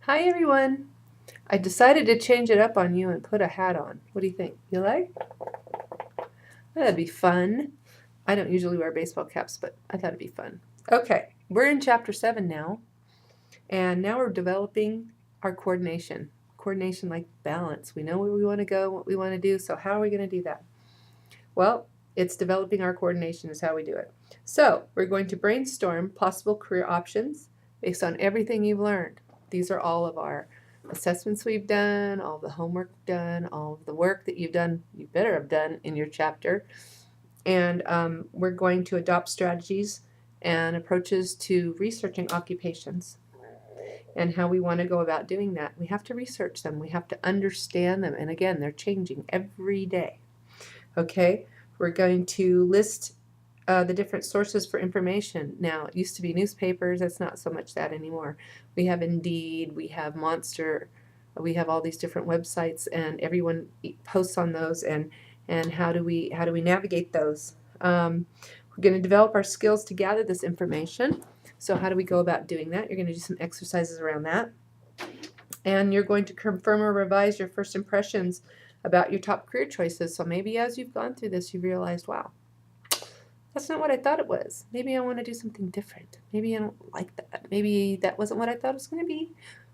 Hi everyone! I decided to change it up on you and put a hat on. What do you think? You like? That'd be fun. I don't usually wear baseball caps, but I thought it'd be fun. Okay, we're in chapter 7 now, and now we're developing our coordination. Coordination like balance. We know where we want to go, what we want to do, so how are we going to do that? Well, it's developing our coordination is how we do it. So, we're going to brainstorm possible career options based on everything you've learned. These are all of our assessments we've done, all of the homework done, all of the work that you've done, you better have done in your chapter. And we're going to adopt strategies and approaches to researching occupations and how we want to go about doing that. We have to research them, we have to understand them, and again, they're changing every day. Okay, we're going to list the different sources for information. Now, it used to be newspapers, it's not so much that anymore. We have Indeed, we have Monster, we have all these different websites, and everyone posts on those, and how do we navigate those? We're going to develop our skills to gather this information. So how do we go about doing that? You're going to do some exercises around that. And you're going to confirm or revise your first impressions about your top career choices. So maybe as you've gone through this, you've realized, wow, that's not what I thought it was. Maybe I want to do something different. Maybe I don't like that. Maybe that wasn't what I thought it was going to be.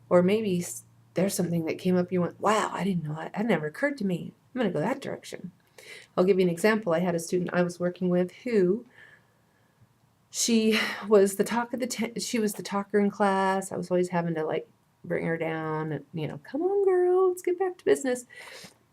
Or maybe there's something that came up, you went, wow, I didn't know that. That never occurred to me. I'm going to go that direction. I'll give you an example. I had a student I was working with who she was the talk of she was the talker in class. I was always having to like bring her down and, come on girl, let's get back to business.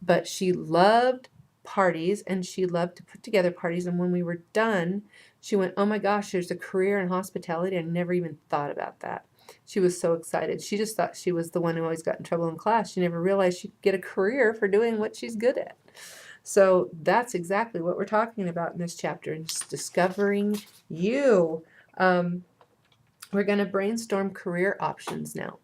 But she loved parties and she loved to put together parties, and when we were done, she went, oh my gosh, there's a career in hospitality. I never even thought about that. She was so excited. She just thought she was the one who always got in trouble in class. She never realized she could get a career for doing what she's good at. So that's exactly what we're talking about in this chapter, and discovering you. We're going to brainstorm career options now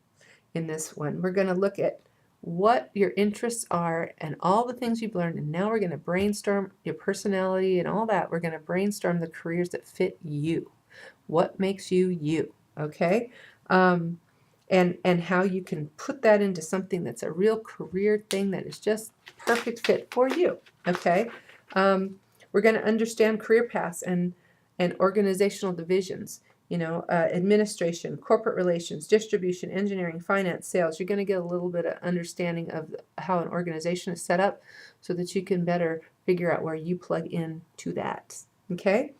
in this one. We're going to look at what your interests are and all the things you've learned, and now we're going to brainstorm your personality and all that. We're going to brainstorm the careers that fit you. What makes you you, okay? And how you can put that into something that's a real career thing that is just perfect fit for you, okay? We're going to understand career paths and organizational divisions. Administration, corporate relations, distribution, engineering, finance, sales. You're going to get a little bit of understanding of how an organization is set up so that you can better figure out where you plug in to that. Okay?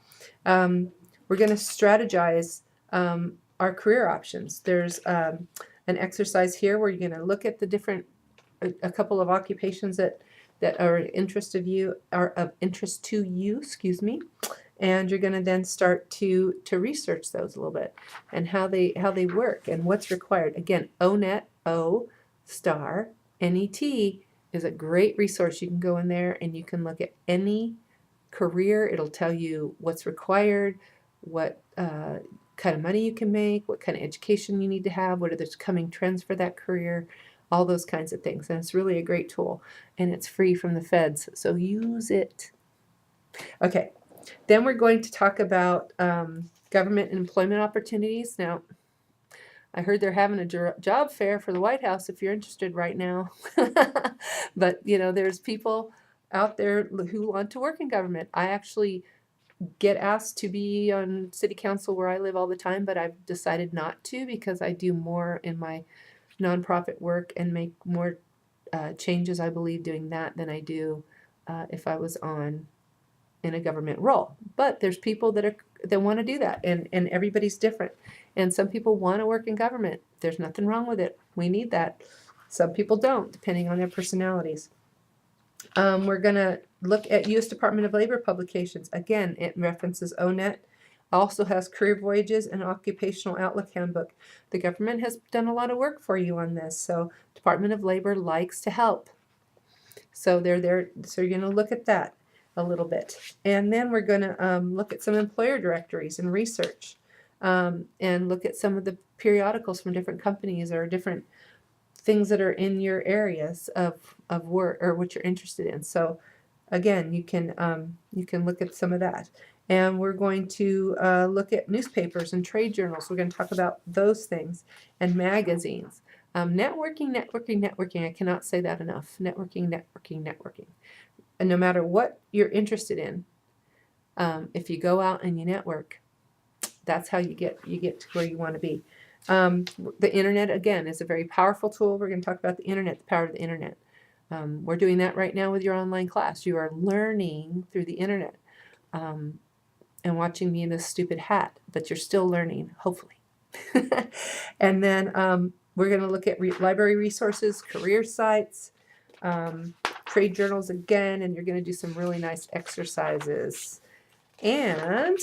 We're going to strategize our career options. There's an exercise here where you're going to look at the different, a couple of occupations that are of interest to you, excuse me. And you're going to then start to research those a little bit and how they work and what's required. Again, ONET, O star NET is a great resource. You can go in there and you can look at any career. It'll tell you what's required, what kind of money you can make, what kind of education you need to have, what are the coming trends for that career, all those kinds of things. And it's really a great tool, and it's free from the feds, so use it. Okay. Then we're going to talk about government and employment opportunities. Now, I heard they're having a job fair for the White House if you're interested right now. But, there's people out there who want to work in government. I actually get asked to be on city council where I live all the time, but I've decided not to because I do more in my nonprofit work and make more changes, I believe, doing that than I do if I was in a government role. But there's people that want to do that, and everybody's different. And some people want to work in government. There's nothing wrong with it. We need that. Some people don't, depending on their personalities. We're going to look at U.S. Department of Labor publications. Again, it references ONET. Also has Career Voyages and Occupational Outlook Handbook. The government has done a lot of work for you on this, so Department of Labor likes to help. So they're there. So you're going to look at that a little bit. And then we're going to look at some employer directories and research, and look at some of the periodicals from different companies or different things that are in your areas of work or what you're interested in. So again, you can look at some of that. And we're going to look at newspapers and trade journals. We're going to talk about those things, and magazines. Networking, networking, networking. I cannot say that enough. Networking, networking, networking. And no matter what you're interested in, if you go out and you network, that's how you get to where you want to be. The internet, again, is a very powerful tool. We're going to talk about the internet, the power of the internet. We're doing that right now with your online class. You are learning through the internet and watching me in this stupid hat, but you're still learning, hopefully. And then we're going to look at library resources, career sites, trade journals again, and you're going to do some really nice exercises. And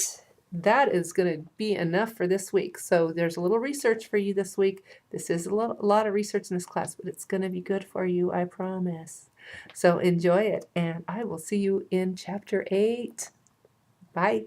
that is going to be enough for this week. So there's a little research for you this week. This is a lot of research in this class, but it's going to be good for you, I promise. So enjoy it, and I will see you in Chapter 8. Bye.